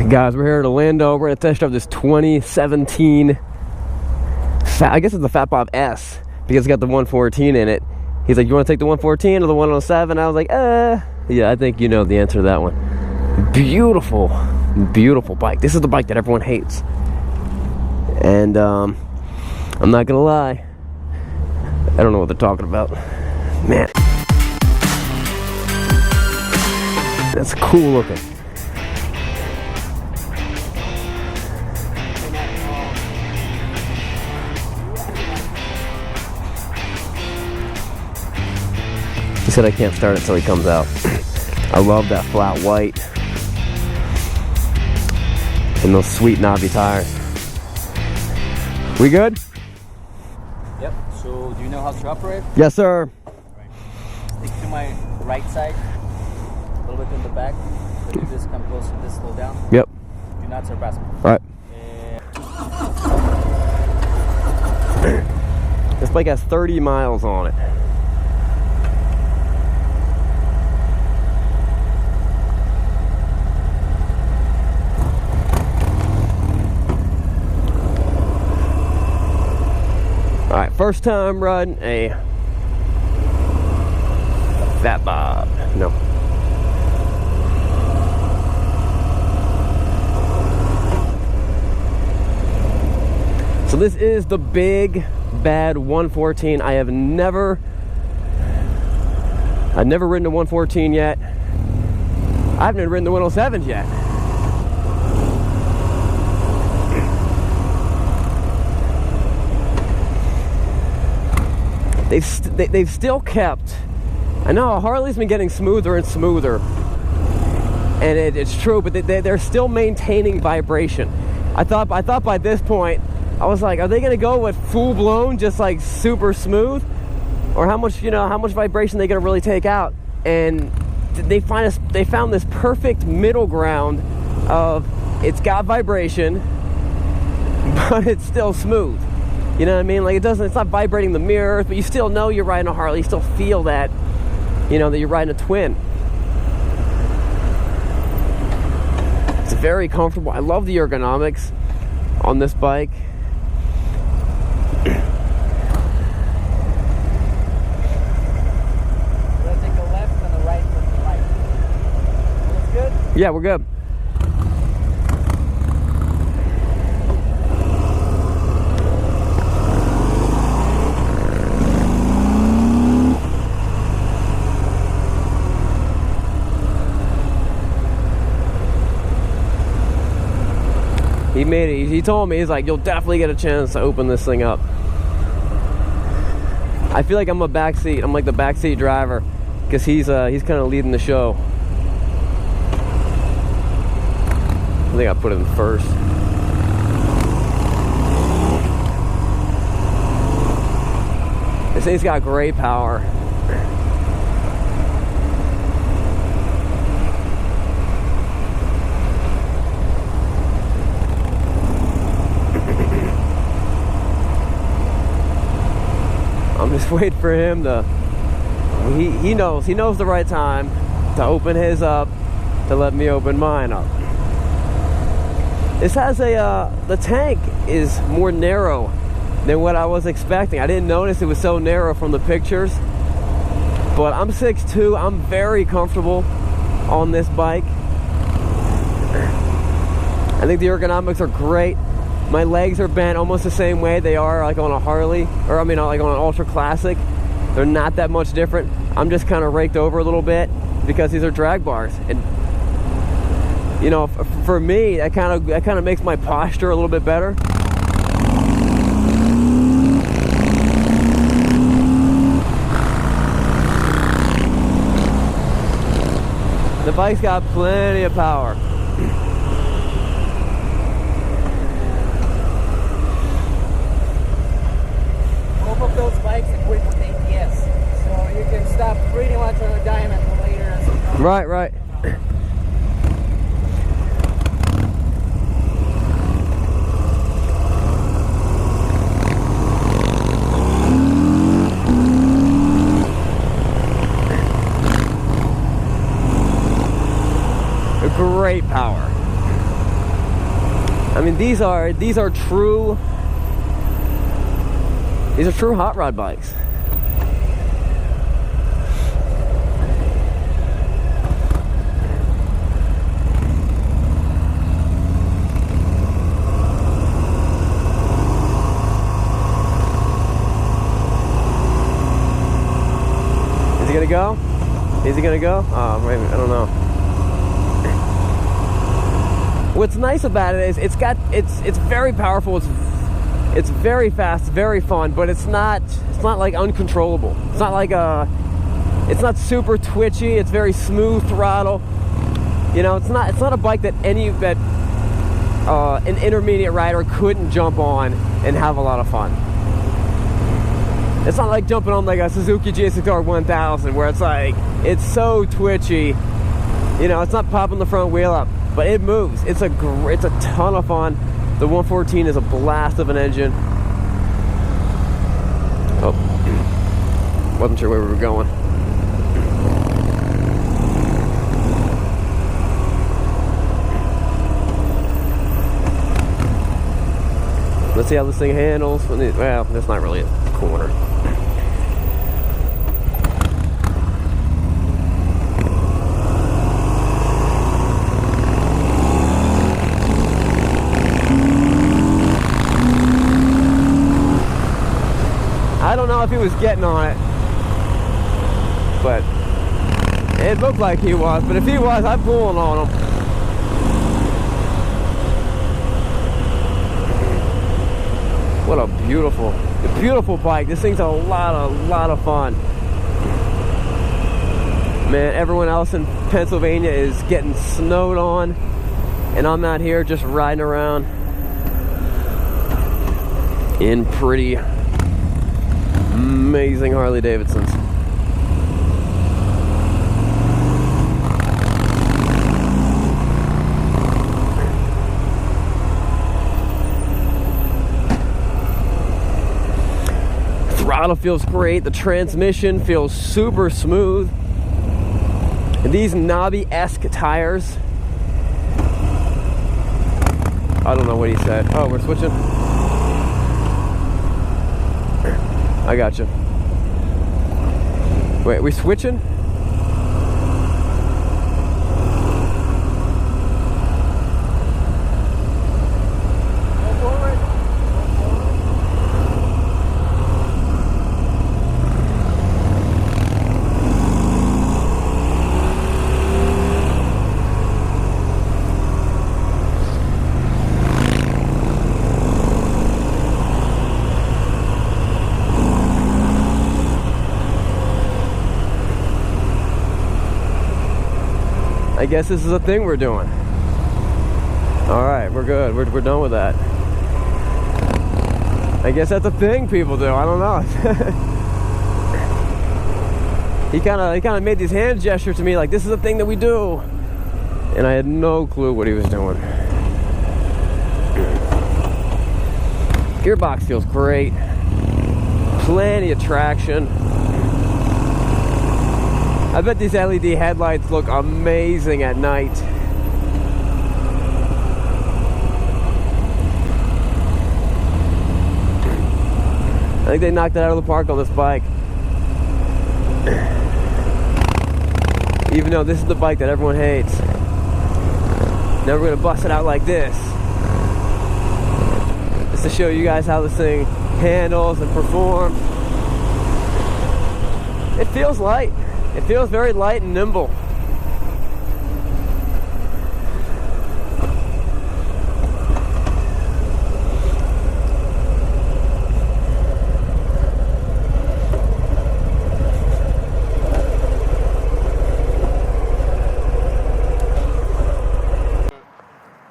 Guys, we're here at Orlando. We're gonna test drive this 2017 I guess it's the Fat Bob S, because it's got the 114 in it. He's like, you want to take the 114 or the 107? I was like, yeah, I think you know the answer to that one. Beautiful, beautiful bike. This is the bike that everyone hates. And I'm not gonna lie, I don't know what they're talking about. Man, that's cool looking. He said I can't start it till he comes out. I love that flat white and those sweet knobby tires. We good? Yep. So do you know how to operate? Yes, sir. Right. Stick to my right side, a little bit in the back. So you just come close to this, slow down. Yep. Do not surpass me. All right. This bike has 30 miles on it. All right, first time riding a Fat Bob. No. So this is the big bad 114. I've never ridden a 114 yet. I haven't even ridden the 107s yet. They've still kept. I know Harley's been getting smoother and smoother, and it's true, but they're still maintaining vibration. I thought by this point, I was like, are they gonna go with full blown, just like super smooth, or how much vibration they gonna really take out? And they found this perfect middle ground of it's got vibration, but it's still smooth. You know what I mean? Like it's not vibrating the mirrors, but you still know you're riding a Harley. You still feel that, you know, that you're riding a twin. It's very comfortable. I love the ergonomics on this bike. We're gonna take a left and a right from the right. Looks good? Yeah, we're good. He made it. He told me, he's like, you'll definitely get a chance to open this thing up. I feel like I'm a backseat. I'm like the backseat driver, because he's kind of leading the show. I think I put him first. This thing's got great power. I'm just waiting for him to, he knows the right time to open his up, to let me open mine up. This has the tank is more narrow than what I was expecting. I didn't notice it was so narrow from the pictures, but I'm 6'2", I'm very comfortable on this bike. I think the ergonomics are great. My legs are bent almost the same way they are like on a Harley, or I mean like on an Ultra Classic. They're not that much different. I'm just kind of raked over a little bit because these are drag bars, and you know, for me, that kind of makes my posture a little bit better. The bike's got plenty of power. Of those bikes equipped with ABS, so you can stop pretty much on a dime and later. Right. Great power. I mean, these are true hot rod bikes. Is he gonna go? Is he gonna go? Oh, maybe, I don't know. What's nice about it is it's very powerful. It's very fast, very fun, but it's not like uncontrollable. It's not like it's not super twitchy. It's very smooth throttle. You know, it's not a bike that an intermediate rider couldn't jump on and have a lot of fun. It's not like jumping on like a Suzuki GSXR 1000 where it's like, it's so twitchy. You know, it's not popping the front wheel up, but it moves. It's a ton of fun. The 114 is a blast of an engine. Oh, wasn't sure where we were going. Let's see how this thing handles. Well, that's not really a corner. I don't know if he was getting on it, but it looked like he was. But if he was, I'm pulling on him. What a beautiful bike. This thing's a lot of fun. Man, everyone else in Pennsylvania is getting snowed on, and I'm out here just riding around in pretty amazing Harley Davidsons. Throttle feels great. The transmission feels super smooth. And these knobby-esque tires. I don't know what he said. Oh, we're switching? I got you. Wait, we switching? I guess this is a thing we're doing. All right, we're good. We're done with that. I guess that's a thing people do. I don't know. He kind of made these hand gestures to me like this is a thing that we do, and I had no clue what he was doing. Gearbox feels great. Plenty of traction. I bet these LED headlights look amazing at night. I think they knocked it out of the park on this bike. Even though this is the bike that everyone hates. Now we're gonna bust it out like this. Just to show you guys how this thing handles and performs. It feels light. It feels very light and nimble.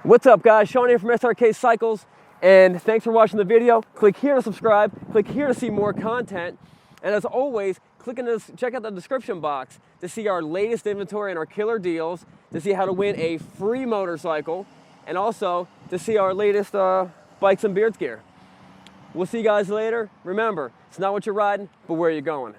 What's up, guys? Sean here from Srkcycles, and thanks for watching the video. Click here to subscribe. Click here to see more content. And as always, check out the description box to see our latest inventory and our killer deals, to see how to win a free motorcycle, and also to see our latest bikes and beards gear. We'll see you guys later. Remember, it's not what you're riding, but where you're going.